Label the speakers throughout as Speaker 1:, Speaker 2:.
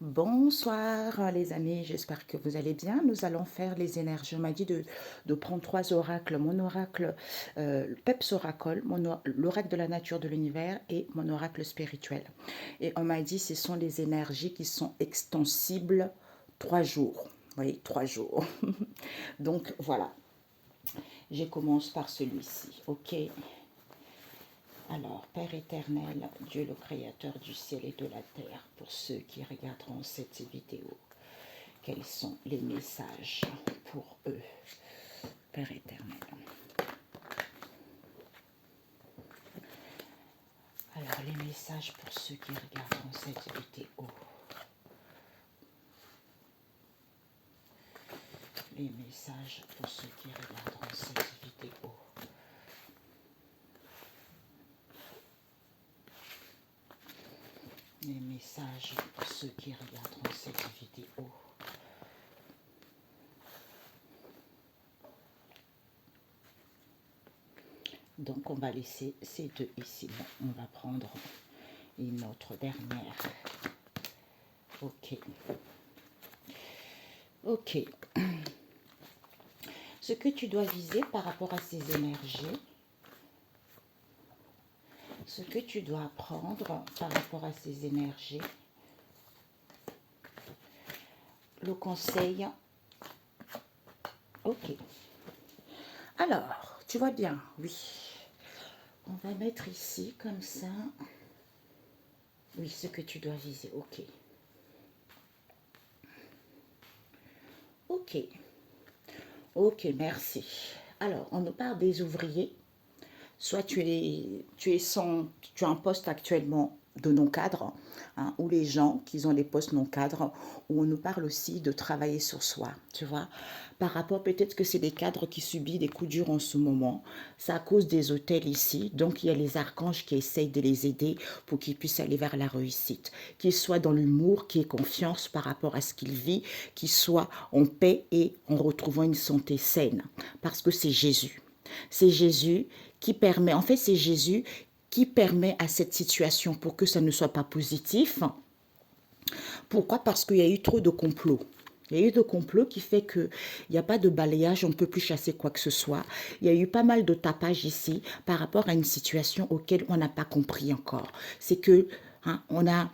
Speaker 1: Bonsoir les amis, j'espère que vous allez bien. Nous allons faire les énergies. On m'a dit de prendre trois oracles. Mon oracle Peps Oracle, l'oracle de la nature de l'univers et mon oracle spirituel. Et on m'a dit ce sont les énergies qui sont extensibles 3 jours. Oui, 3 jours. Donc voilà, je commence par celui-ci. Ok. Alors, Père éternel, Dieu le Créateur du ciel et de la terre, pour ceux qui regarderont cette vidéo, quels sont les messages pour eux, Père éternel? Alors, les messages pour ceux qui regarderont cette vidéo. Les messages pour ceux qui regarderont cette vidéo. Les messages pour ceux qui regarderont cette vidéo. Donc on va laisser ces deux ici. Bon, on va prendre une autre dernière. Ok. Ok. Ce que tu dois viser par rapport à ces énergies, ce que tu dois apprendre par rapport à ces énergies, le conseil. Ok. Alors, tu vois bien, oui. On va mettre ici, comme ça. Oui, ce que tu dois viser, ok. Ok. Ok, merci. Alors, on nous parle des ouvriers. Soit tu es en poste actuellement de non-cadre, hein, ou les gens qui ont des postes non-cadres, où on nous parle aussi de travailler sur soi, tu vois. Par rapport, peut-être que c'est des cadres qui subissent des coups durs en ce moment. C'est à cause des hôtels ici. Donc, il y a les archanges qui essayent de les aider pour qu'ils puissent aller vers la réussite. Qu'ils soient dans l'humour, qu'ils aient confiance par rapport à ce qu'ils vivent, qu'ils soient en paix et en retrouvant une santé saine. Parce que c'est Jésus. C'est Jésus qui permet, en fait c'est Jésus qui permet à cette situation pour que ça ne soit pas positif. Pourquoi? Parce qu'il y a eu trop de complots. Il y a eu de complots qui fait qu'il n'y a pas de balayage, on ne peut plus chasser quoi que ce soit. Il y a eu pas mal de tapage ici par rapport à une situation auquel on n'a pas compris encore. C'est que on a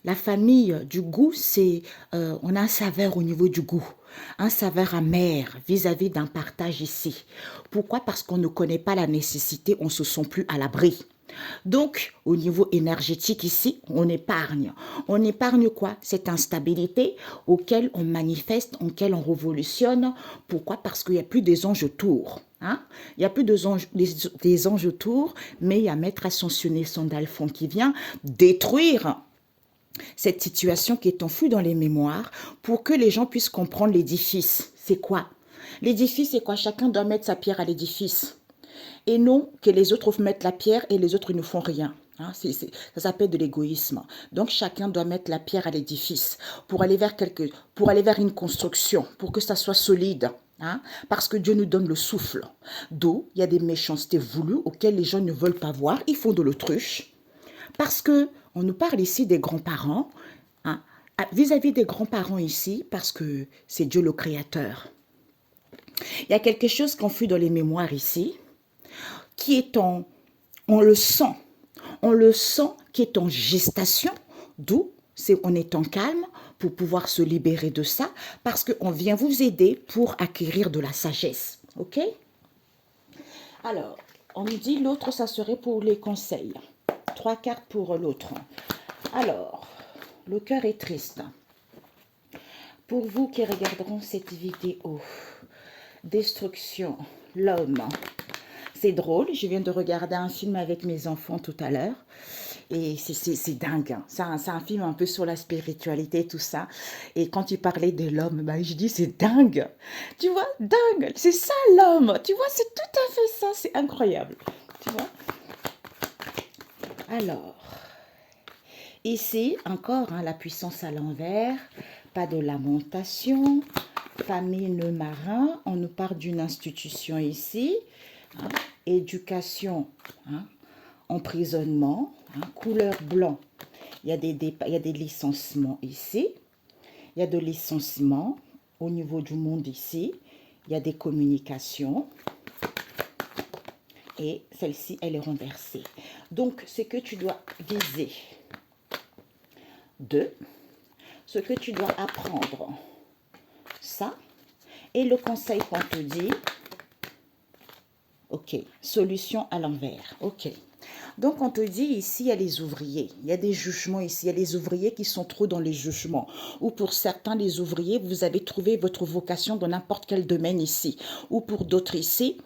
Speaker 1: la famille du goût, c'est on a un saveur au niveau du goût, un saveur amer vis-à-vis d'un partage ici. Pourquoi? Parce qu'on ne connaît pas la nécessité, on ne se sent plus à l'abri. Donc, au niveau énergétique ici, on épargne. On épargne quoi? Cette instabilité auquel on manifeste, auquel on révolutionne. Pourquoi? Parce qu'il n'y a plus des anges autour. Hein? Il n'y a plus des anges autour, mais il y a Maître Ascensionné Sandalphon qui vient détruire cette situation qui est enfouie dans les mémoires pour que les gens puissent comprendre l'édifice. C'est quoi? L'édifice, c'est quoi? Chacun doit mettre sa pierre à l'édifice. Et non que les autres mettent la pierre et les autres ne font rien. Hein, ça s'appelle de l'égoïsme. Donc chacun doit mettre la pierre à l'édifice pour aller vers une construction, pour que ça soit solide. Hein, parce que Dieu nous donne le souffle. D'où il y a des méchancetés voulues auxquelles les gens ne veulent pas voir. Ils font de l'autruche. Parce que on nous parle ici des grands-parents, hein, vis-à-vis des grands-parents ici, parce que c'est Dieu le Créateur. Il y a quelque chose qu'on fuit dans les mémoires ici, qui est on le sent qui est en gestation, d'où on est en calme pour pouvoir se libérer de ça, parce qu'on vient vous aider pour acquérir de la sagesse, ok? Alors, on nous dit l'autre, ça serait pour les conseils. 3 cartes pour l'autre. Alors, le cœur est triste. Pour vous qui regarderont cette vidéo, destruction, l'homme. C'est drôle, je viens de regarder un film avec mes enfants tout à l'heure. Et c'est dingue. Hein. C'est un film un peu sur la spiritualité, tout ça. Et quand il parlait de l'homme, ben, je dis c'est dingue. Tu vois, dingue. C'est ça l'homme. Tu vois, c'est tout à fait ça. C'est incroyable. Tu vois. Alors, ici, encore, hein, la puissance à l'envers. Pas de lamentation. Famine marin. On nous parle d'une institution ici. Hein, éducation. Hein, emprisonnement. Hein, couleur blanc. Il y a des licenciements ici. Il y a de licenciement au niveau du monde ici. Il y a des communications. Et celle-ci, elle est renversée. Donc, ce que tu dois viser. 2. Ce que tu dois apprendre. Ça. Et le conseil qu'on te dit. Ok. Solution à l'envers. Ok. Donc, on te dit ici, il y a les ouvriers. Il y a des jugements ici. Il y a les ouvriers qui sont trop dans les jugements. Ou pour certains, les ouvriers, vous avez trouvé votre vocation dans n'importe quel domaine ici. Ou pour d'autres ici,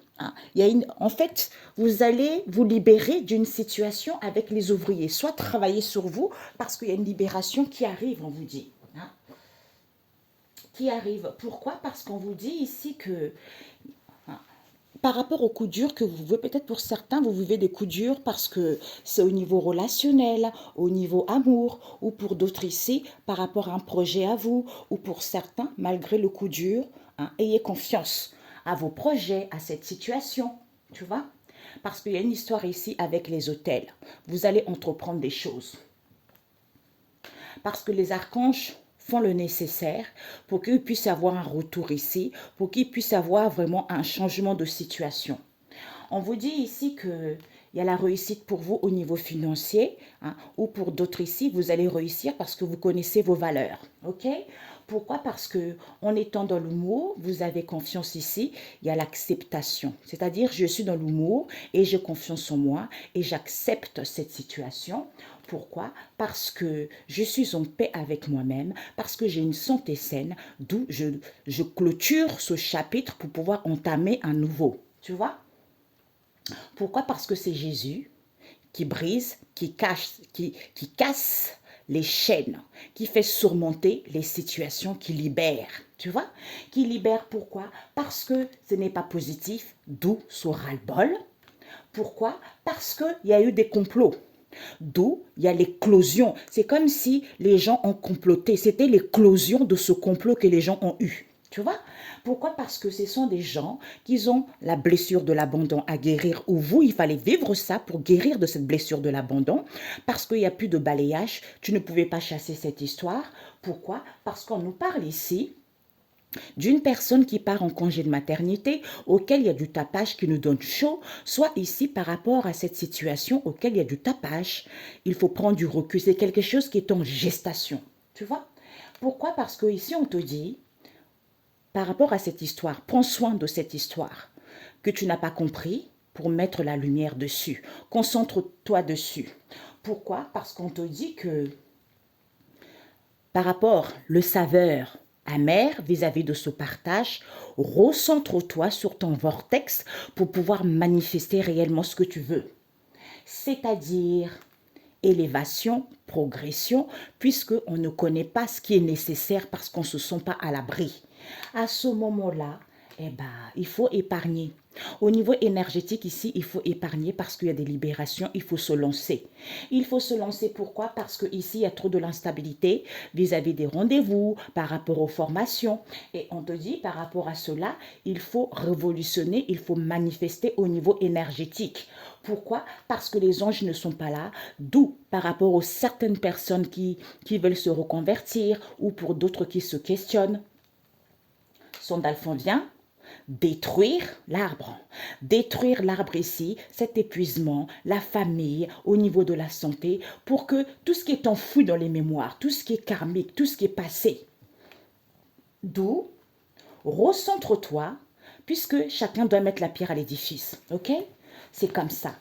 Speaker 1: il y a en fait, vous allez vous libérer d'une situation avec les ouvriers. Soit travailler sur vous, parce qu'il y a une libération qui arrive, on vous dit. Qui arrive. Pourquoi? Parce qu'on vous dit ici que par rapport aux coups durs que vous vivez, peut-être pour certains, vous vivez des coups durs parce que c'est au niveau relationnel, au niveau amour, ou pour d'autres ici, par rapport à un projet à vous, ou pour certains, malgré le coup dur, ayez confiance à vos projets, à cette situation, tu vois? Parce qu'il y a une histoire ici avec les hôtels. Vous allez entreprendre des choses. Parce que les archanges font le nécessaire pour qu'ils puissent avoir un retour ici, pour qu'ils puissent avoir vraiment un changement de situation. On vous dit ici que il y a la réussite pour vous au niveau financier, ou pour d'autres ici, vous allez réussir parce que vous connaissez vos valeurs. Ok? Pourquoi? Parce que en étant dans l'humour, vous avez confiance ici, il y a l'acceptation. C'est-à-dire, je suis dans l'humour et j'ai confiance en moi et j'accepte cette situation. Pourquoi? Parce que je suis en paix avec moi-même, parce que j'ai une santé saine, d'où je clôture ce chapitre pour pouvoir entamer un nouveau. Tu vois? Pourquoi? Parce que c'est Jésus qui brise, qui casse les chaînes, qui fait surmonter les situations, qui libère. Tu vois? Qui libère pourquoi? Parce que ce n'est pas positif, d'où ce ras-le-bol. Pourquoi? Parce qu'il y a eu des complots. D'où il y a l'éclosion. C'est comme si les gens ont comploté. C'était l'éclosion de ce complot que les gens ont eu. Tu vois? Pourquoi? Parce que ce sont des gens qui ont la blessure de l'abandon à guérir. Ou vous, il fallait vivre ça pour guérir de cette blessure de l'abandon. Parce qu'il n'y a plus de balayage. Tu ne pouvais pas chasser cette histoire. Pourquoi? Parce qu'on nous parle ici d'une personne qui part en congé de maternité, auquel il y a du tapage qui nous donne chaud, soit ici par rapport à cette situation auquel il y a du tapage. Il faut prendre du recul. C'est quelque chose qui est en gestation. Tu vois? Pourquoi? Parce que ici on te dit, par rapport à cette histoire, prends soin de cette histoire que tu n'as pas compris pour mettre la lumière dessus. Concentre-toi dessus. Pourquoi? Parce qu'on te dit que par rapport le saveur amer vis-à-vis de ce partage, recentre-toi sur ton vortex pour pouvoir manifester réellement ce que tu veux. C'est-à-dire élévation, progression, puisqu'on ne connaît pas ce qui est nécessaire parce qu'on ne se sent pas à l'abri. À ce moment-là, il faut épargner. Au niveau énergétique ici, il faut épargner parce qu'il y a des libérations, il faut se lancer. Il faut se lancer pourquoi? Parce qu'ici, il y a trop de l'instabilité vis-à-vis des rendez-vous, par rapport aux formations. Et on te dit, par rapport à cela, il faut révolutionner, il faut manifester au niveau énergétique. Pourquoi? Parce que les anges ne sont pas là, d'où par rapport aux certaines personnes qui veulent se reconvertir ou pour d'autres qui se questionnent. Sondalphon vient détruire l'arbre. Détruire l'arbre ici, cet épuisement, la famille, au niveau de la santé, pour que tout ce qui est enfoui dans les mémoires, tout ce qui est karmique, tout ce qui est passé, d'où recentre-toi, puisque chacun doit mettre la pierre à l'édifice. Ok? C'est comme ça.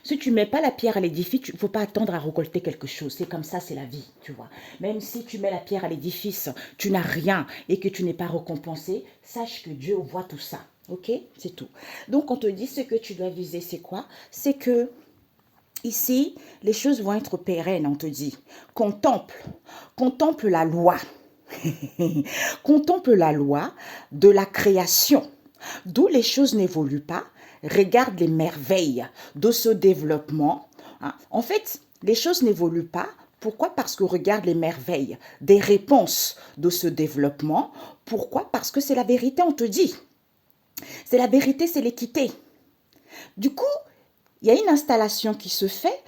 Speaker 1: Si tu ne mets pas la pierre à l'édifice, il ne faut pas attendre à récolter quelque chose. C'est comme ça, c'est la vie, tu vois. Même si tu mets la pierre à l'édifice, tu n'as rien et que tu n'es pas récompensé, sache que Dieu voit tout ça. Ok? C'est tout. Donc, on te dit ce que tu dois viser, c'est quoi? C'est que ici, les choses vont être pérennes, on te dit. Contemple la loi. Contemple la loi de la création, d'où les choses n'évoluent pas. Regarde les merveilles de ce développement. En fait, les choses n'évoluent pas. Pourquoi? Parce que regarde les merveilles des réponses de ce développement. Pourquoi? Parce que c'est la vérité, on te dit. C'est la vérité, c'est l'équité. Du coup, il y a une installation qui se fait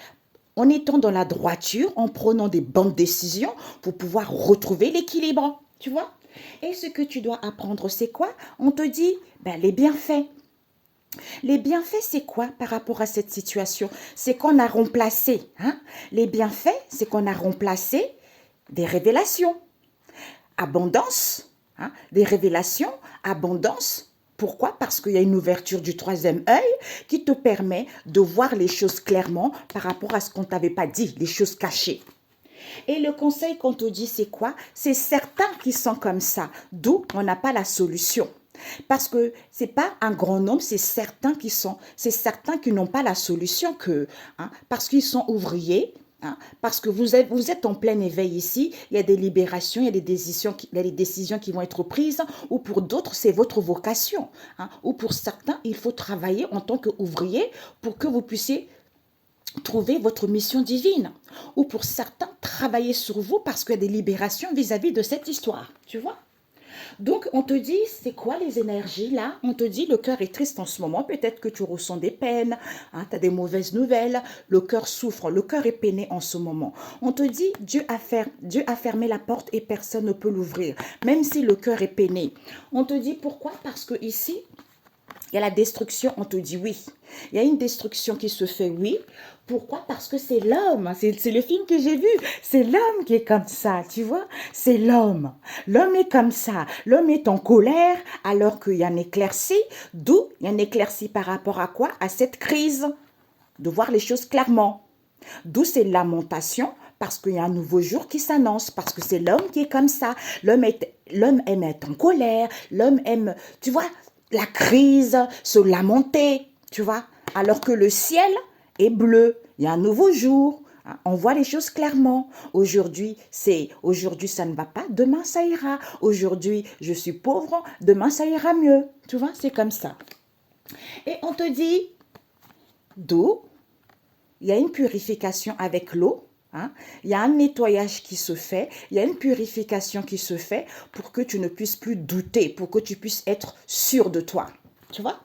Speaker 1: en étant dans la droiture, en prenant des bonnes décisions pour pouvoir retrouver l'équilibre, tu vois. Et ce que tu dois apprendre, c'est quoi? On te dit, ben, les bienfaits. Les bienfaits, c'est quoi par rapport à cette situation? C'est qu'on a remplacé, hein? Les bienfaits, c'est qu'on a remplacé des révélations. Abondance, hein? Des révélations, abondance. Pourquoi? Parce qu'il y a une ouverture du troisième œil qui te permet de voir les choses clairement par rapport à ce qu'on ne t'avait pas dit, les choses cachées. Et le conseil qu'on te dit, c'est quoi? C'est certains qui sont comme ça, d'où on n'a pas la solution. Parce que c'est pas un grand nombre, c'est certains qui n'ont pas la solution que, hein, parce qu'ils sont ouvriers, hein, parce que vous êtes en plein éveil ici, il y a des libérations, il y a il y a des décisions qui vont être prises, ou pour d'autres, c'est votre vocation, hein, ou pour certains, il faut travailler en tant qu'ouvrier pour que vous puissiez trouver votre mission divine, ou pour certains, travailler sur vous parce qu'il y a des libérations vis-à-vis de cette histoire, tu vois. Donc, on te dit, c'est quoi les énergies là? On te dit, le cœur est triste en ce moment. Peut-être que tu ressens des peines, hein, tu as des mauvaises nouvelles, le cœur souffre, le cœur est peiné en ce moment. On te dit, Dieu a fermé la porte et personne ne peut l'ouvrir, même si le cœur est peiné. On te dit pourquoi? Parce que ici, il y a la destruction, on te dit oui. Il y a une destruction qui se fait, oui. Pourquoi? Parce que c'est l'homme. C'est le film que j'ai vu. C'est l'homme qui est comme ça, tu vois. C'est l'homme. L'homme est comme ça. L'homme est en colère alors qu'il y a un éclairci. D'où il y a un éclairci par rapport à quoi? À cette crise. De voir les choses clairement. D'où ces lamentations parce qu'il y a un nouveau jour qui s'annonce, parce que c'est l'homme qui est comme ça. L'homme aime être en colère, l'homme aime, tu vois, la crise, se lamenter, tu vois, alors que le ciel est bleu, il y a un nouveau jour, hein, on voit les choses clairement. Aujourd'hui, ça ne va pas, demain ça ira. Aujourd'hui, je suis pauvre, demain ça ira mieux. Tu vois, c'est comme ça. Et on te dit, d'eau, il y a une purification avec l'eau. Hein? Il y a un nettoyage qui se fait, il y a une purification qui se fait pour que tu ne puisses plus douter, pour que tu puisses être sûr de toi. Tu vois?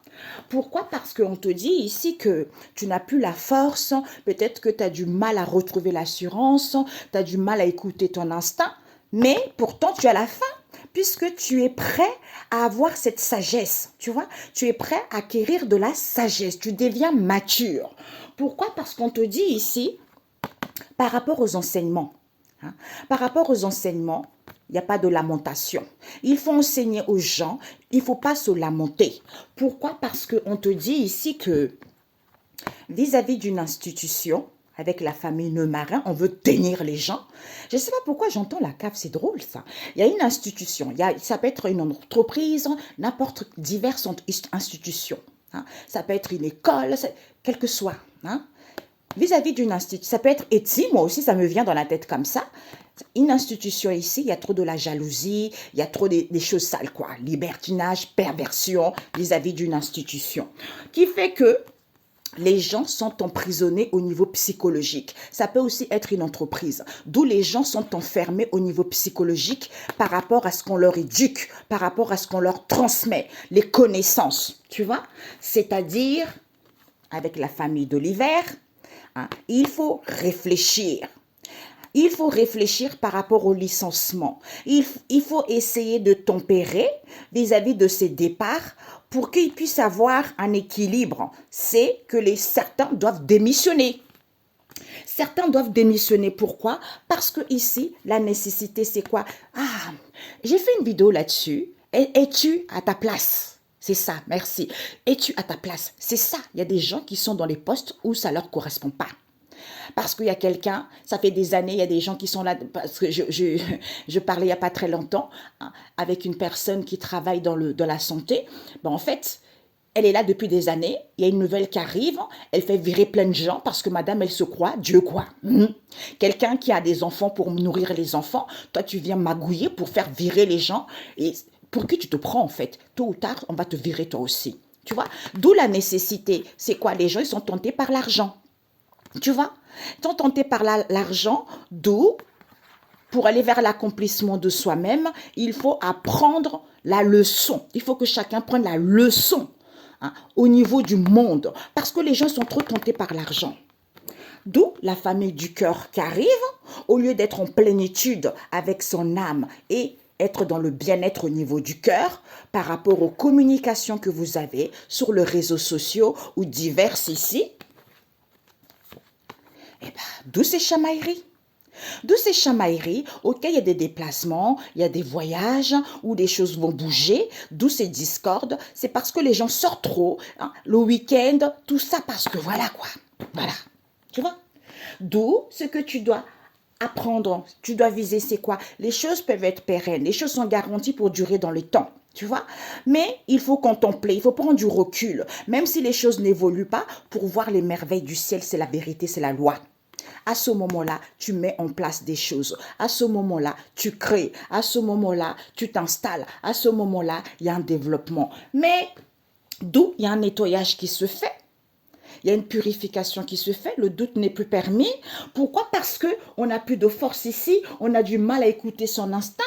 Speaker 1: Pourquoi? Parce qu'on te dit ici que tu n'as plus la force, peut-être que tu as du mal à retrouver l'assurance, tu as du mal à écouter ton instinct, mais pourtant tu as la faim, puisque tu es prêt à avoir cette sagesse, tu vois? Tu es prêt à acquérir de la sagesse, tu deviens mature. Pourquoi? Parce qu'on te dit ici, par rapport aux enseignements, hein, par rapport aux enseignements, il n'y a pas de lamentation. Il faut enseigner aux gens, il ne faut pas se lamenter. Pourquoi? Parce qu'on te dit ici que vis-à-vis d'une institution, avec la famille Neumarin, on veut tenir les gens. Je ne sais pas pourquoi j'entends la CAF, c'est drôle ça. Il y a une institution, ça peut être une entreprise, n'importe diverses institutions. Hein. Ça peut être une école, quel que soit. Hein. Vis-à-vis d'une institution, ça peut être Etsy, moi aussi ça me vient dans la tête comme ça. Une institution ici, il y a trop de la jalousie, il y a trop des choses sales, quoi. Libertinage, perversion vis-à-vis d'une institution. Qui fait que les gens sont emprisonnés au niveau psychologique. Ça peut aussi être une entreprise, d'où les gens sont enfermés au niveau psychologique par rapport à ce qu'on leur éduque, par rapport à ce qu'on leur transmet, les connaissances, tu vois. C'est-à-dire, avec la famille d'Oliver, hein, il faut réfléchir. Il faut réfléchir par rapport au licenciement. Il faut essayer de tempérer vis-à-vis de ces départs pour qu'il puisse avoir un équilibre. C'est que certains doivent démissionner. Certains doivent démissionner. Pourquoi? Parce que ici, la nécessité, c'est quoi? Ah, j'ai fait une vidéo là-dessus. Es-tu à ta place? C'est ça, merci. Es-tu à ta place? C'est ça. Il y a des gens qui sont dans les postes où ça ne leur correspond pas. Parce qu'il y a quelqu'un, ça fait des années, il y a des gens qui sont là, parce que je parlais il n'y a pas très longtemps, hein, avec une personne qui travaille dans la santé. Ben, en fait, elle est là depuis des années, il y a une nouvelle qui arrive, elle fait virer plein de gens parce que madame, elle se croit, Dieu quoi. Quelqu'un qui a des enfants pour nourrir les enfants, toi tu viens magouiller pour faire virer les gens. Et pour qui tu te prends en fait? Tôt ou tard, on va te virer toi aussi. Tu vois? D'où la nécessité. C'est quoi? Les gens, ils sont tentés par l'argent. Tu vois, tant tenté par l'argent, d'où, pour aller vers l'accomplissement de soi-même, il faut apprendre la leçon. Il faut que chacun prenne la leçon, hein, au niveau du monde, parce que les gens sont trop tentés par l'argent. D'où la famille du cœur qui arrive, au lieu d'être en plénitude avec son âme et être dans le bien-être au niveau du cœur par rapport aux communications que vous avez sur les réseaux sociaux ou diverses ici, eh ben, d'où ces chamailleries. D'où ces chamailleries, ok, il y a des déplacements, il y a des voyages où des choses vont bouger, d'où ces discordes, c'est parce que les gens sortent trop, hein, le week-end, tout ça parce que voilà quoi, voilà, tu vois. D'où ce que tu dois apprendre, tu dois viser c'est quoi. Les choses peuvent être pérennes, les choses sont garanties pour durer dans le temps. Tu vois. Mais il faut contempler, il faut prendre du recul, même si les choses n'évoluent pas, pour voir les merveilles du ciel, c'est la vérité, c'est la loi. À ce moment-là, tu mets en place des choses. À ce moment-là, tu crées. À ce moment-là, tu t'installes. À ce moment-là, il y a un développement. Mais d'où il y a un nettoyage qui se fait. Il y a une purification qui se fait, le doute n'est plus permis. Pourquoi? Parce qu'on n'a plus de force ici, on a du mal à écouter son instinct.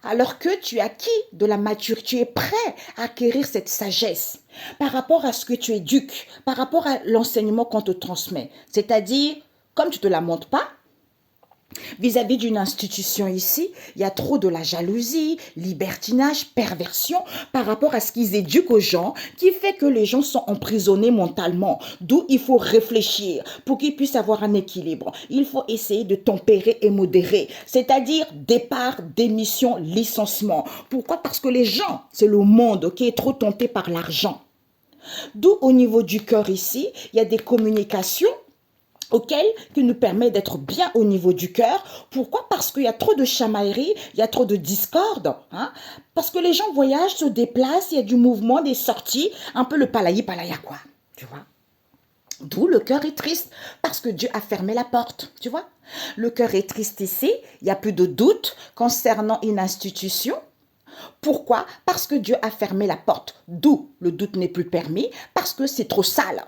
Speaker 1: Alors que tu as acquis de la maturité, tu es prêt à acquérir cette sagesse par rapport à ce que tu éduques, par rapport à l'enseignement qu'on te transmet. C'est-à-dire, comme tu ne te la montres pas, vis-à-vis d'une institution ici, il y a trop de la jalousie, libertinage, perversion par rapport à ce qu'ils éduquent aux gens qui fait que les gens sont emprisonnés mentalement. D'où il faut réfléchir pour qu'ils puissent avoir un équilibre. Il faut essayer de tempérer et modérer, c'est-à-dire départ, démission, licenciement. Pourquoi? Parce que les gens, c'est le monde qui est trop tenté par l'argent. D'où au niveau du cœur ici, il y a des communications qui nous permet d'être bien au niveau du cœur. Pourquoi? Parce qu'il y a trop de chamaillerie, il y a trop de discorde. Hein? Parce que les gens voyagent, se déplacent, il y a du mouvement, des sorties, un peu le palaya quoi. Tu vois? D'où le cœur est triste, parce que Dieu a fermé la porte, tu vois. Le cœur est triste ici, il n'y a plus de doute concernant une institution. Pourquoi? Parce que Dieu a fermé la porte. D'où le doute n'est plus permis, parce que c'est trop sale.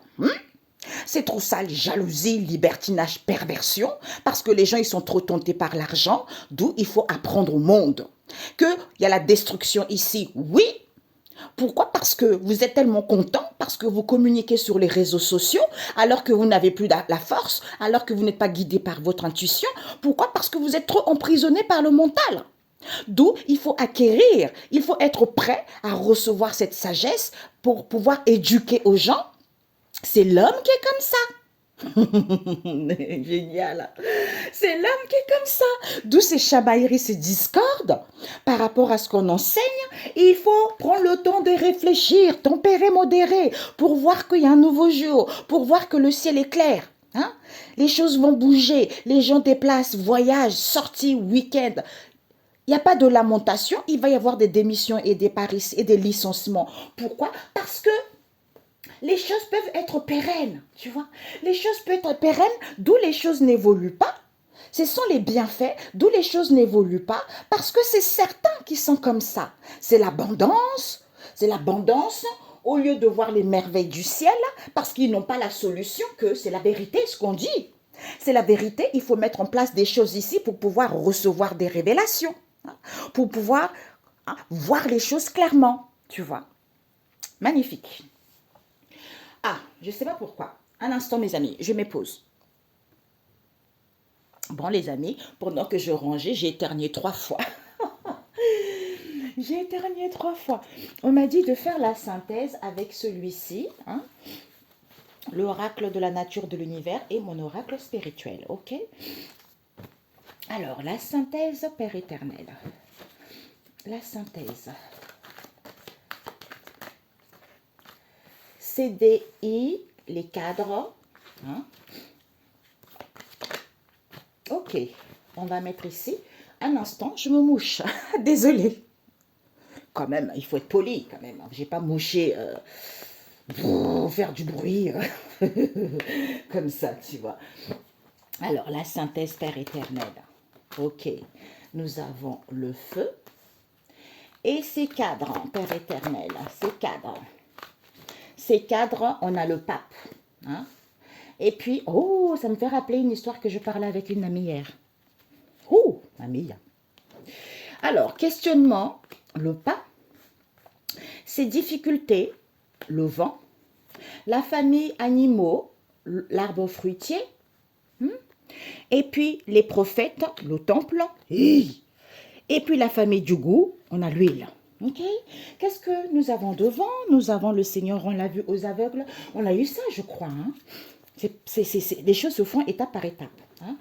Speaker 1: C'est trop sale, jalousie, libertinage, perversion, parce que les gens ils sont trop tentés par l'argent, d'où il faut apprendre au monde. Qu'il y a la destruction ici, oui. Pourquoi? Parce que vous êtes tellement content, parce que vous communiquez sur les réseaux sociaux, alors que vous n'avez plus la force, alors que vous n'êtes pas guidé par votre intuition. Pourquoi? Parce que vous êtes trop emprisonné par le mental. D'où il faut acquérir, il faut être prêt à recevoir cette sagesse pour pouvoir éduquer aux gens. C'est l'homme qui est comme ça. Génial. C'est l'homme qui est comme ça. D'où ces chamailleries, ces discordes par rapport à ce qu'on enseigne. Il faut prendre le temps de réfléchir, tempérer, modérer, pour voir qu'il y a un nouveau jour, pour voir que le ciel est clair. Hein? Les choses vont bouger, les gens déplacent, voyagent, sorties, week-end. Il n'y a pas de lamentation, il va y avoir des démissions et des paris et des licenciements. Pourquoi? Parce que les choses peuvent être pérennes, tu vois. Les choses peuvent être pérennes, d'où les choses n'évoluent pas. Ce sont les bienfaits, d'où les choses n'évoluent pas, parce que c'est certains qui sont comme ça. C'est l'abondance, au lieu de voir les merveilles du ciel, parce qu'ils n'ont pas la solution, que c'est la vérité, ce qu'on dit. C'est la vérité, il faut mettre en place des choses ici pour pouvoir recevoir des révélations, pour pouvoir voir les choses clairement, tu vois. Magnifique. Ah, je ne sais pas pourquoi. Un instant, mes amis, je me pose. Bon, les amis, pendant que je rangeais, j'ai éternué 3 fois. J'ai éternué 3 fois. On m'a dit de faire la synthèse avec celui-ci, hein, l'oracle de la nature de l'univers et mon oracle spirituel, ok? Alors, la synthèse, Père éternel. La synthèse. CDI, les cadres. Hein? Ok, on va mettre ici. Un instant, je me mouche. Désolée. Quand même, il faut être poli quand même. J'ai pas mouché pour faire du bruit comme ça, tu vois. Alors, la synthèse Père éternel. Ok, nous avons le feu et ces cadres, Père éternel, ces cadres. Ces cadres, on a le pape. Hein? Et puis, oh, ça me fait rappeler une histoire que je parlais avec une amie hier. Oh, amie. Alors, questionnement, le pape, ses difficultés, le vent, la famille animaux, l'arbre fruitier, Et puis les prophètes, le temple. Et puis la famille du goût, on a l'huile. Ok. Qu'est-ce que nous avons devant? Nous avons le Seigneur, on l'a vu aux aveugles. On a eu ça, je crois. Hein? Les choses se font étape par étape. Hein?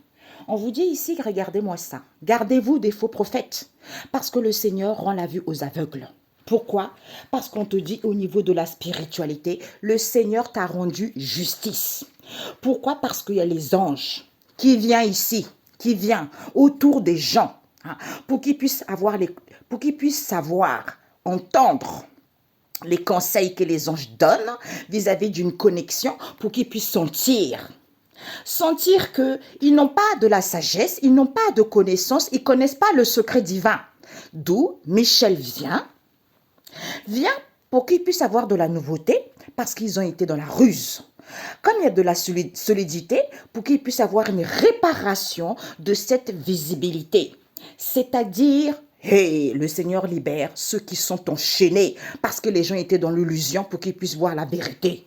Speaker 1: On vous dit ici, regardez-moi ça. Gardez-vous des faux prophètes. Parce que le Seigneur rend la vue aux aveugles. Pourquoi? Parce qu'on te dit au niveau de la spiritualité, le Seigneur t'a rendu justice. Pourquoi? Parce qu'il y a les anges qui viennent ici, qui viennent autour des gens, hein, pour qu'ils puissent savoir, entendre les conseils que les anges donnent vis-à-vis d'une connexion, pour qu'ils puissent sentir qu'ils n'ont pas de la sagesse, ils n'ont pas de connaissance, ils ne connaissent pas le secret divin. D'où Michel vient pour qu'ils puissent avoir de la nouveauté, parce qu'ils ont été dans la ruse. Comme il y a de la solidité, pour qu'ils puissent avoir une réparation de cette visibilité. C'est-à-dire, le Seigneur libère ceux qui sont enchaînés, parce que les gens étaient dans l'illusion, pour qu'ils puissent voir la vérité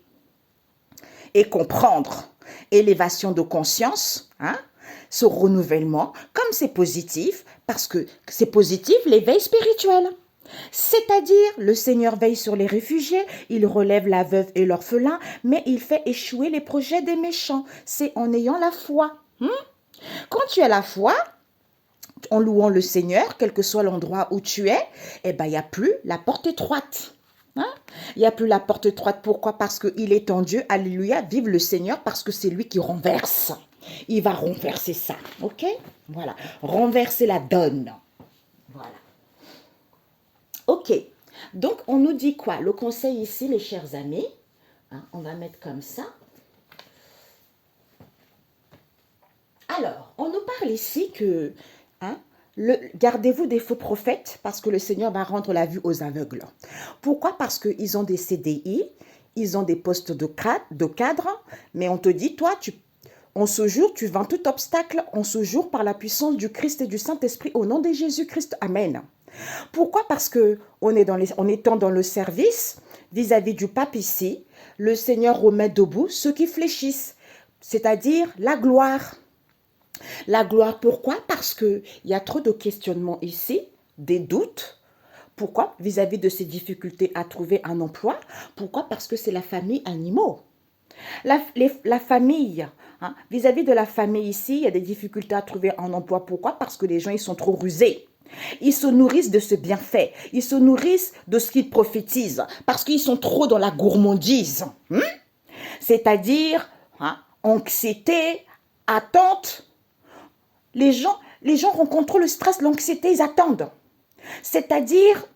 Speaker 1: et comprendre. Élévation de conscience, hein, ce renouvellement, comme c'est positif, parce que c'est positif, l'éveil spirituel. C'est-à-dire, le Seigneur veille sur les réfugiés, il relève la veuve et l'orphelin, mais il fait échouer les projets des méchants. C'est en ayant la foi. Quand tu as la foi, en louant le Seigneur, quel que soit l'endroit où tu es, eh ben, il n'y a plus la porte étroite. Hein? Il n'y a plus la porte étroite. Pourquoi? Parce qu'il est en Dieu. Alléluia. Vive le Seigneur, parce que c'est lui qui renverse. Il va renverser ça. Ok? Voilà. Renverser la donne. Voilà. Ok. Donc, on nous dit quoi? Le conseil ici, mes chers amis, hein, on va mettre comme ça. Alors, on nous parle ici que, hein, gardez-vous des faux prophètes, parce que le Seigneur va rendre la vue aux aveugles. Pourquoi? Parce qu'ils ont des CDI, ils ont des postes de cadre, mais on te dit, toi, en ce jour, tu vends tout obstacle, en ce jour, par la puissance du Christ et du Saint-Esprit, au nom de Jésus-Christ. Amen. Pourquoi? Parce que en étant dans le service, vis-à-vis du pape ici, le Seigneur remet debout ceux qui fléchissent, c'est-à-dire la gloire. La gloire, pourquoi? Parce qu'il y a trop de questionnements ici, des doutes. Pourquoi? Vis-à-vis de ces difficultés à trouver un emploi. Pourquoi? Parce que c'est la famille animaux. La famille, hein, vis-à-vis de la famille ici, il y a des difficultés à trouver un emploi. Pourquoi? Parce que les gens, ils sont trop rusés. Ils se nourrissent de ce bienfait. Ils se nourrissent de ce qu'ils prophétisent. Parce qu'ils sont trop dans la gourmandise. C'est-à-dire, hein, anxiété, attente. Les gens rencontrent le stress, l'anxiété, ils attendent. C'est-à-dire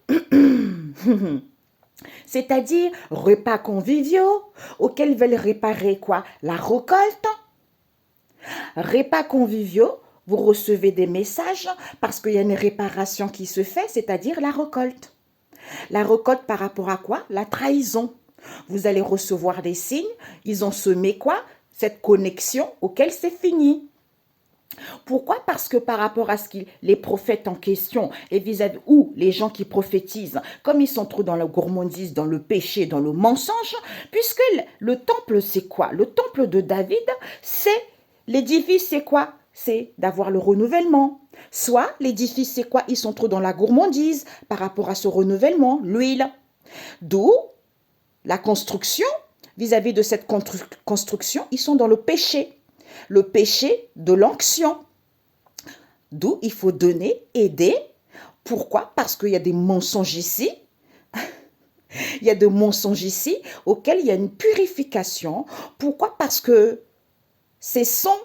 Speaker 1: repas conviviaux auxquels veulent réparer quoi? La récolte. Repas conviviaux, vous recevez des messages parce qu'il y a une réparation qui se fait, c'est-à-dire la récolte. La récolte par rapport à quoi? La trahison. Vous allez recevoir des signes, ils ont semé quoi? Cette connexion auquel c'est fini. Pourquoi? Parce que par rapport à les prophètes en question et vis-à-vis ou les gens qui prophétisent, comme ils sont trop dans la gourmandise, dans le péché, dans le mensonge, puisque le temple c'est quoi? Le temple de David, c'est l'édifice, c'est quoi? C'est d'avoir le renouvellement. Soit l'édifice c'est quoi? Ils sont trop dans la gourmandise par rapport à ce renouvellement, l'huile. D'où la construction, vis-à-vis de cette construction, ils sont dans le péché. Le péché de l'onction. D'où il faut donner, aider. Pourquoi? Parce qu'il y a des mensonges ici. Il y a des mensonges ici auxquels il y a une purification. Pourquoi? Parce que ces sons,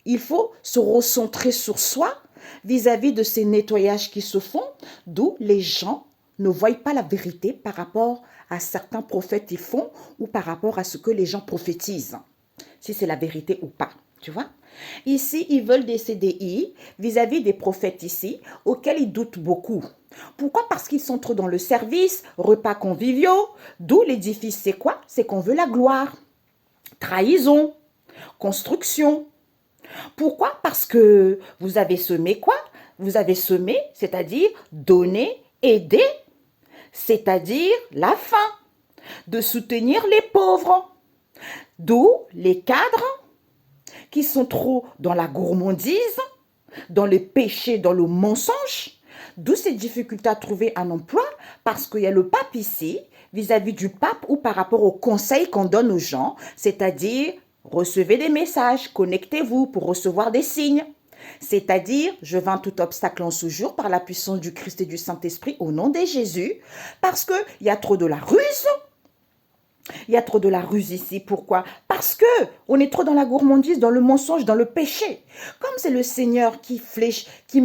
Speaker 1: il faut se recentrer sur soi vis-à-vis de ces nettoyages qui se font. D'où les gens ne voient pas la vérité par rapport à certains prophètes ils font ou par rapport à ce que les gens prophétisent. Si c'est la vérité ou pas. Tu vois? Ici, ils veulent des CDI vis-à-vis des prophètes ici, auxquels ils doutent beaucoup. Pourquoi? Parce qu'ils sont trop dans le service, repas conviviaux, d'où l'édifice, c'est quoi? C'est qu'on veut la gloire. Trahison, construction. Pourquoi? Parce que vous avez semé quoi? Vous avez semé, c'est-à-dire donner, aider, c'est-à-dire la faim, de soutenir les pauvres. D'où les cadres qui sont trop dans la gourmandise, dans le péché, dans le mensonge. D'où ces difficultés à trouver un emploi, parce qu'il y a le pape ici, vis-à-vis du pape ou par rapport aux conseils qu'on donne aux gens, c'est-à-dire recevez des messages, connectez-vous pour recevoir des signes. C'est-à-dire, je vainc tout obstacle en ce jour par la puissance du Christ et du Saint-Esprit au nom de Jésus, parce qu'il y a trop de la ruse. Il y a trop de la ruse ici. Pourquoi? Parce que on est trop dans la gourmandise, dans le mensonge, dans le péché. Comme c'est le Seigneur qui flèche, qui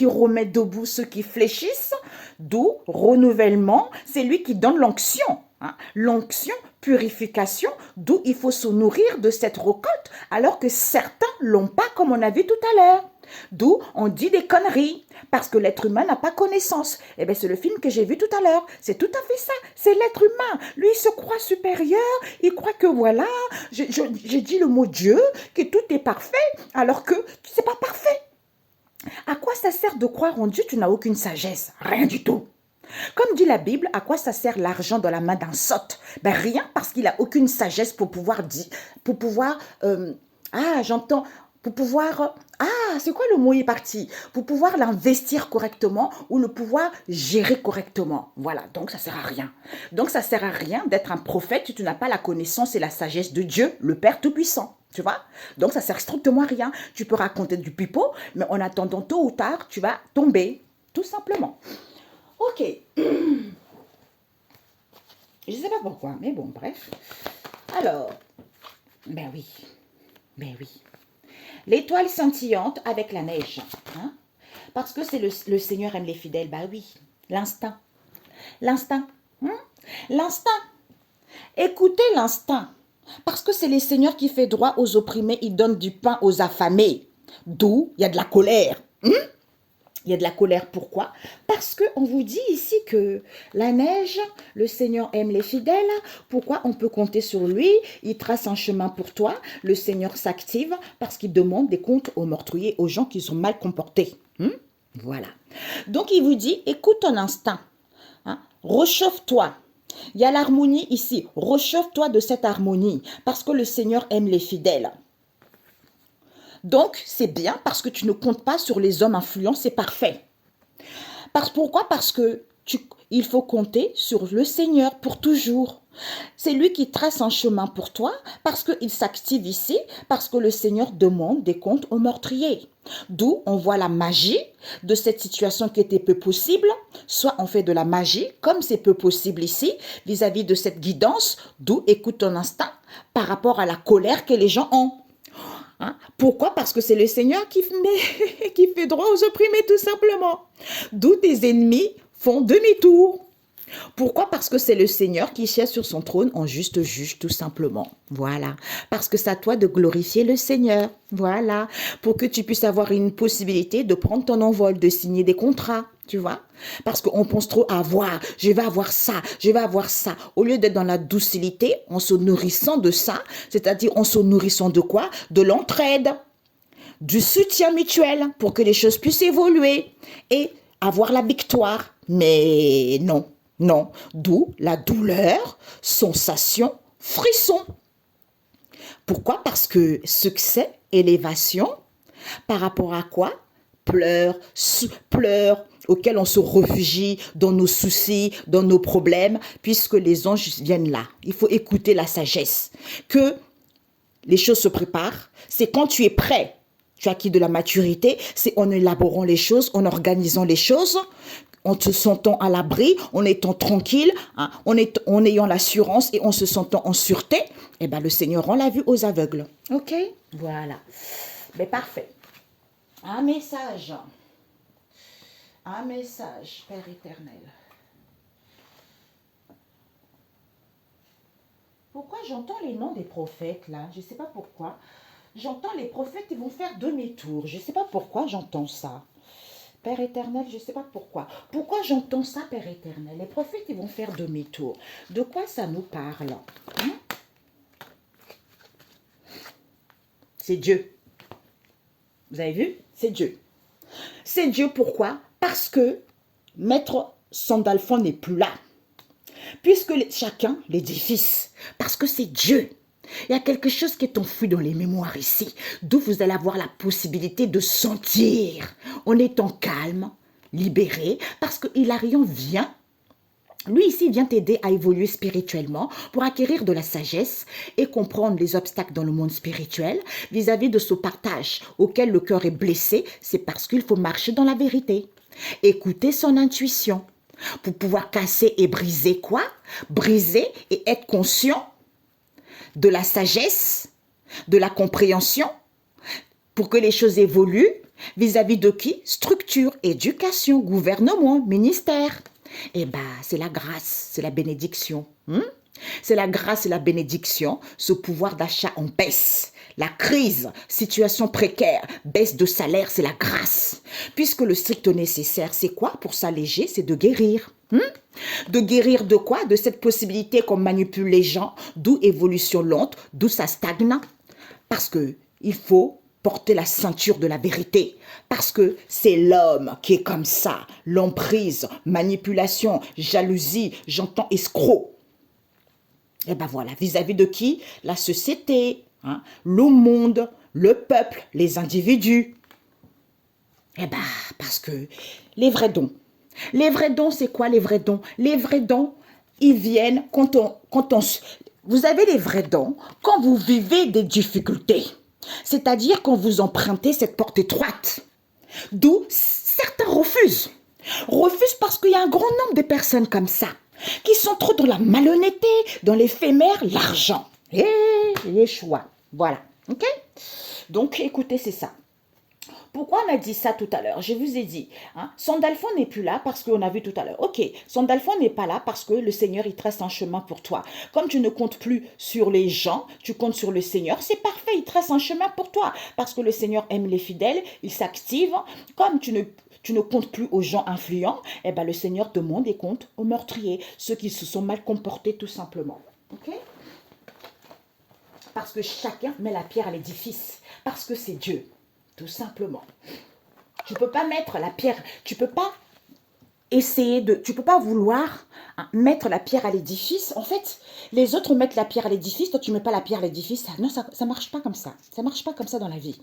Speaker 1: remet debout ceux qui fléchissent, d'où renouvellement, c'est lui qui donne l'onction. Hein? L'onction, purification, d'où il faut se nourrir de cette récolte, alors que certains l'ont pas, comme on a vu tout à l'heure. D'où on dit des conneries, parce que l'être humain n'a pas connaissance. Eh bien, c'est le film que j'ai vu tout à l'heure. C'est tout à fait ça. C'est l'être humain. Lui, il se croit supérieur. Il croit que voilà, j'ai dit le mot Dieu, que tout est parfait, alors que c'est pas parfait. À quoi ça sert de croire en Dieu? Tu n'as aucune sagesse. Rien du tout. Comme dit la Bible, à quoi ça sert l'argent dans la main d'un sot? Ben rien, parce qu'il n'a aucune sagesse pour pouvoir dire, j'entends, pour pouvoir, c'est quoi le mot est parti? Pour pouvoir l'investir correctement ou le pouvoir gérer correctement. Voilà, donc ça sert à rien. Donc ça sert à rien d'être un prophète si tu n'as pas la connaissance et la sagesse de Dieu, le Père Tout-Puissant. Tu vois? Donc ça sert strictement à rien. Tu peux raconter du pipeau, mais en attendant, tôt ou tard, tu vas tomber, tout simplement. Ok. Je ne sais pas pourquoi, mais bon, bref. Alors, ben oui. L'étoile scintillante avec la neige. Hein? Parce que c'est le Seigneur aime les fidèles. Ben oui, l'instinct. L'instinct. L'instinct. Écoutez l'instinct. Parce que c'est le Seigneur qui fait droit aux opprimés. Il donne du pain aux affamés. D'où il y a de la colère. Il y a de la colère, pourquoi? Parce qu'on vous dit ici que la neige, le Seigneur aime les fidèles. Pourquoi? On peut compter sur lui. Il trace un chemin pour toi. Le Seigneur s'active parce qu'il demande des comptes aux meurtriers, aux gens qui sont mal comportés. Voilà. Donc, il vous dit, écoute ton instinct. Hein? Réchauffe-toi. Il y a l'harmonie ici. Réchauffe-toi de cette harmonie parce que le Seigneur aime les fidèles. Donc, c'est bien parce que tu ne comptes pas sur les hommes influents, c'est parfait. Pourquoi? Parce que il faut compter sur le Seigneur pour toujours. C'est lui qui trace un chemin pour toi parce qu'il s'active ici, parce que le Seigneur demande des comptes aux meurtriers. D'où on voit la magie de cette situation qui était peu possible. Soit on fait de la magie, comme c'est peu possible ici, vis-à-vis de cette guidance, d'où écoute ton instinct par rapport à la colère que les gens ont. Hein? Pourquoi? Parce que c'est le Seigneur qui fait droit aux opprimés, tout simplement. D'où tes ennemis font demi-tour. Pourquoi? Parce que c'est le Seigneur qui siège sur son trône en juste juge, tout simplement. Voilà. Parce que c'est à toi de glorifier le Seigneur. Voilà. Pour que tu puisses avoir une possibilité de prendre ton envol, de signer des contrats. Tu vois? Parce qu'on pense trop à avoir, je vais avoir ça, je vais avoir ça. Au lieu d'être dans la docilité, en se nourrissant de ça, c'est-à-dire en se nourrissant de quoi? De l'entraide, du soutien mutuel pour que les choses puissent évoluer et avoir la victoire. Mais non, non. D'où la douleur, sensation, frisson. Pourquoi? Parce que succès, élévation, par rapport à quoi? Pleurs, auxquels on se réfugie dans nos soucis, dans nos problèmes, puisque les anges viennent là. Il faut écouter la sagesse. Que les choses se préparent, c'est quand tu es prêt, tu as acquis de la maturité, c'est en élaborant les choses, en organisant les choses, en te sentant à l'abri, en étant tranquille, hein, en ayant l'assurance et en se sentant en sûreté, eh ben le Seigneur rend la vue aux aveugles. Ok? Voilà. Mais parfait. Un message, Père éternel. Pourquoi j'entends les noms des prophètes là? Je ne sais pas pourquoi. J'entends les prophètes, ils vont faire demi-tour. Je ne sais pas pourquoi j'entends ça. Père éternel, je ne sais pas pourquoi. Pourquoi j'entends ça, Père éternel? Les prophètes, ils vont faire demi-tour. De quoi ça nous parle? Hein? C'est Dieu. Vous avez vu? C'est Dieu. C'est Dieu, pourquoi? Parce que Maître Sandalphon n'est plus là. Puisque chacun l'édifice. Parce que c'est Dieu. Il y a quelque chose qui est enfoui dans les mémoires ici, d'où vous allez avoir la possibilité de sentir en étant calme, libéré, parce que Hilarion vient. Lui ici vient t'aider à évoluer spirituellement pour acquérir de la sagesse et comprendre les obstacles dans le monde spirituel vis-à-vis de ce partage auquel le cœur est blessé. C'est parce qu'il faut marcher dans la vérité. Écouter son intuition pour pouvoir casser et briser quoi? Briser et être conscient de la sagesse, de la compréhension pour que les choses évoluent vis-à-vis de qui? Structure, éducation, gouvernement, ministère. Eh bien, c'est la grâce, c'est la bénédiction. C'est la grâce et la bénédiction, ce pouvoir d'achat en baisse. La crise, situation précaire, baisse de salaire, c'est la grâce. Puisque le strict nécessaire, c'est quoi pour s'alléger? C'est de guérir. De guérir de quoi? De cette possibilité qu'on manipule les gens, d'où évolution lente, d'où ça stagne. Parce que il faut porter la ceinture de la vérité. Parce que c'est l'homme qui est comme ça. L'emprise, manipulation, jalousie, j'entends escroc. Et ben voilà, vis-à-vis de qui? La société, le monde, le peuple, les individus. Eh ben, parce que les vrais dons. Les vrais dons, c'est quoi les vrais dons? Les vrais dons, ils viennent quand on... Vous avez les vrais dons quand vous vivez des difficultés. C'est-à-dire quand vous empruntez cette porte étroite. D'où certains refusent. Refusent parce qu'il y a un grand nombre de personnes comme ça qui sont trop dans la malhonnêteté, dans l'éphémère, l'argent et les choix. Voilà. Ok? Donc, écoutez, c'est ça. Pourquoi on a dit ça tout à l'heure? Je vous ai dit, Sandalphon n'est plus là parce qu'on a vu tout à l'heure. Ok, Sandalphon n'est pas là parce que le Seigneur, il trace un chemin pour toi. Comme tu ne comptes plus sur les gens, tu comptes sur le Seigneur, c'est parfait, il trace un chemin pour toi. Parce que le Seigneur aime les fidèles, il s'active. Comme tu ne comptes plus aux gens influents, eh ben le Seigneur demande des comptes aux meurtriers, ceux qui se sont mal comportés tout simplement. Ok? Parce que chacun met la pierre à l'édifice. Parce que c'est Dieu. Tout simplement. Tu ne peux pas mettre la pierre, tu ne peux pas tu peux pas vouloir mettre la pierre à l'édifice. En fait, les autres mettent la pierre à l'édifice, toi tu ne mets pas la pierre à l'édifice. Non, ça ne marche pas comme ça. Ça ne marche pas comme ça dans la vie.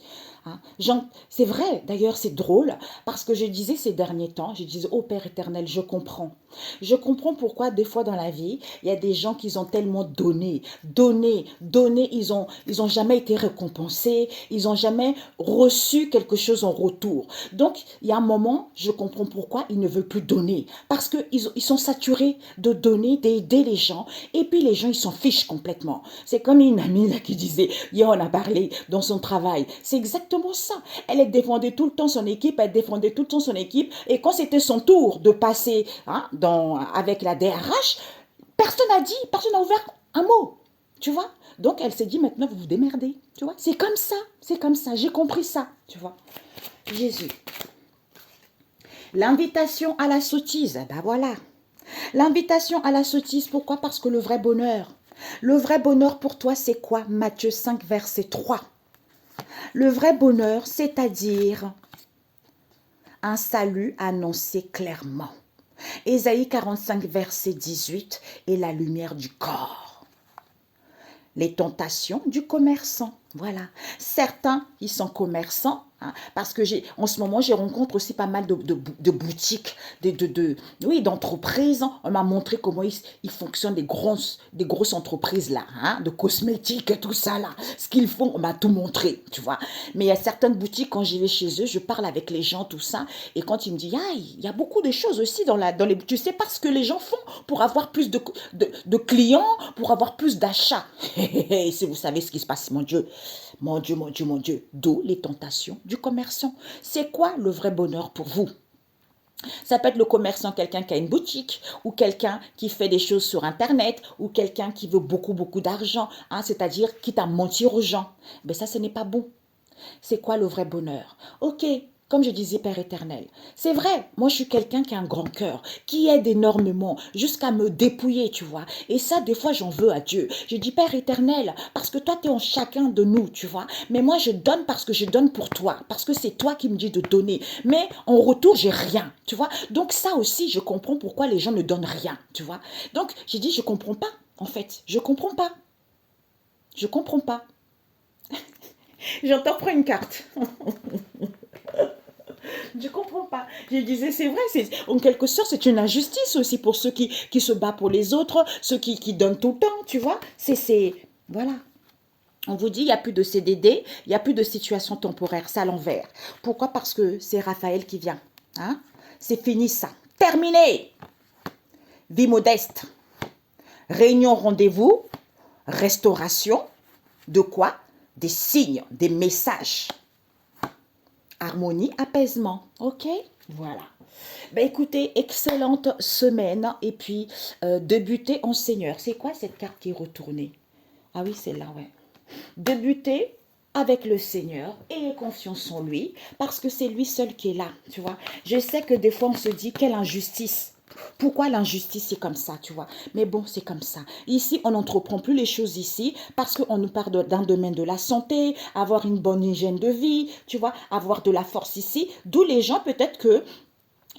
Speaker 1: C'est vrai, d'ailleurs c'est drôle, parce que je disais ces derniers temps, je disais, oh Père éternel, je comprends. Je comprends pourquoi des fois dans la vie, il y a des gens qui ont tellement donné, ils ont jamais été récompensés, ils ont jamais reçu quelque chose en retour. Donc, il y a un moment, je comprends pourquoi ils ne veulent plus donner. Parce qu'ils sont saturés de donner, d'aider les gens, et puis les gens, ils s'en fichent complètement. C'est comme une amie là, qui disait, hier on a parlé dans son travail, c'est exactement ça. Elle défendait tout le temps son équipe, et quand c'était son tour de passer avec la DRH, personne n'a ouvert un mot, tu vois. Donc elle s'est dit, maintenant vous vous démerdez, tu vois. C'est comme ça, j'ai compris ça, tu vois. Jésus. L'invitation à la sottise, ben voilà. L'invitation à la sottise, pourquoi? Parce que le vrai bonheur pour toi, c'est quoi? Matthieu 5, verset 3. Le vrai bonheur, c'est-à-dire un salut annoncé clairement. Ésaïe 45, verset 18, et la lumière du corps. Les tentations du commerçant. Voilà. Certains, ils sont commerçants, parce que en ce moment, je rencontre aussi pas mal de boutiques, d'entreprises. On m'a montré comment ils fonctionnent, des grosses entreprises là, de cosmétiques et tout ça là. Ce qu'ils font, on m'a tout montré, tu vois. Mais il y a certaines boutiques, quand j'y vais chez eux, je parle avec les gens, tout ça. Et quand ils me disent, il y a beaucoup de choses aussi dans les boutiques. Tu sais pas ce que les gens font pour avoir plus de clients, pour avoir plus d'achats. Et si vous savez ce qui se passe, mon Dieu. Mon Dieu, d'où les tentations du commerçant. C'est quoi le vrai bonheur pour vous? Ça peut être le commerçant, quelqu'un qui a une boutique, ou quelqu'un qui fait des choses sur Internet, ou quelqu'un qui veut beaucoup d'argent, c'est-à-dire quitte à mentir aux gens. Mais ça, ce n'est pas bon. C'est quoi le vrai bonheur? Ok, comme je disais, Père éternel, c'est vrai, moi je suis quelqu'un qui a un grand cœur, qui aide énormément, jusqu'à me dépouiller, tu vois. Et ça, des fois, j'en veux à Dieu. Je dis, Père éternel, parce que toi, tu es en chacun de nous, tu vois. Mais moi, je donne parce que je donne pour toi, parce que c'est toi qui me dis de donner. Mais en retour, j'ai rien, tu vois. Donc ça aussi, je comprends pourquoi les gens ne donnent rien, tu vois. Donc, j'ai dit, je comprends pas, en fait. Je comprends pas. Je comprends pas. J'entends prendre une carte. Je comprends pas. Je disais, c'est vrai, en quelque sorte, c'est une injustice aussi pour ceux qui se battent pour les autres, ceux qui donnent tout le temps, tu vois. Voilà. On vous dit, il n'y a plus de CDD, il n'y a plus de situation temporaire, c'est à l'envers. Pourquoi? Parce que c'est Raphaël qui vient. Hein? C'est fini ça. Terminé. Vie modeste. Réunion, rendez-vous, restauration. De quoi? Des signes, des messages. Harmonie, apaisement. OK? Voilà. Ben écoutez, excellente semaine. Et puis, débuter en Seigneur. C'est quoi cette carte qui est retournée? Ah oui, c'est là, ouais. Débuter avec le Seigneur et confiance en lui, parce que c'est lui seul qui est là, tu vois. Je sais que des fois, on se dit, quelle injustice. Pourquoi l'injustice c'est comme ça, tu vois? Mais bon, c'est comme ça. Ici, on n'entreprend plus les choses ici parce qu'on nous parle d'un domaine de la santé, avoir une bonne hygiène de vie, tu vois, avoir de la force ici. D'où les gens, peut-être que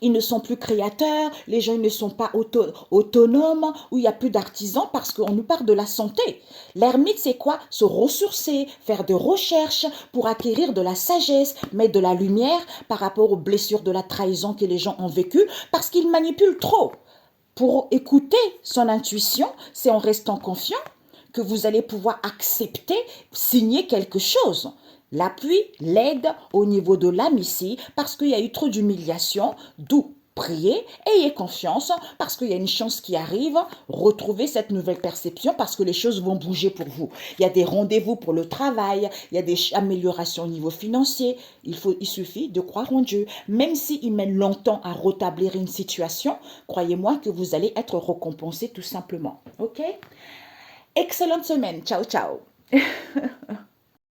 Speaker 1: ils ne sont plus créateurs, les gens ne sont pas autonomes, où il n'y a plus d'artisans parce qu'on nous parle de la santé. L'ermite, c'est quoi? Se ressourcer, faire des recherches pour acquérir de la sagesse, mettre de la lumière par rapport aux blessures de la trahison que les gens ont vécues parce qu'ils manipulent trop. Pour écouter son intuition, c'est en restant confiant que vous allez pouvoir accepter, signer quelque chose. L'appui, l'aide au niveau de l'âme ici, parce qu'il y a eu trop d'humiliation, d'où priez, ayez confiance, parce qu'il y a une chance qui arrive, retrouvez cette nouvelle perception, parce que les choses vont bouger pour vous. Il y a des rendez-vous pour le travail, il y a des améliorations au niveau financier, il suffit de croire en Dieu. Même s'il met longtemps à rétablir une situation, croyez-moi que vous allez être récompensé tout simplement. OK? Excellente semaine. Ciao, ciao.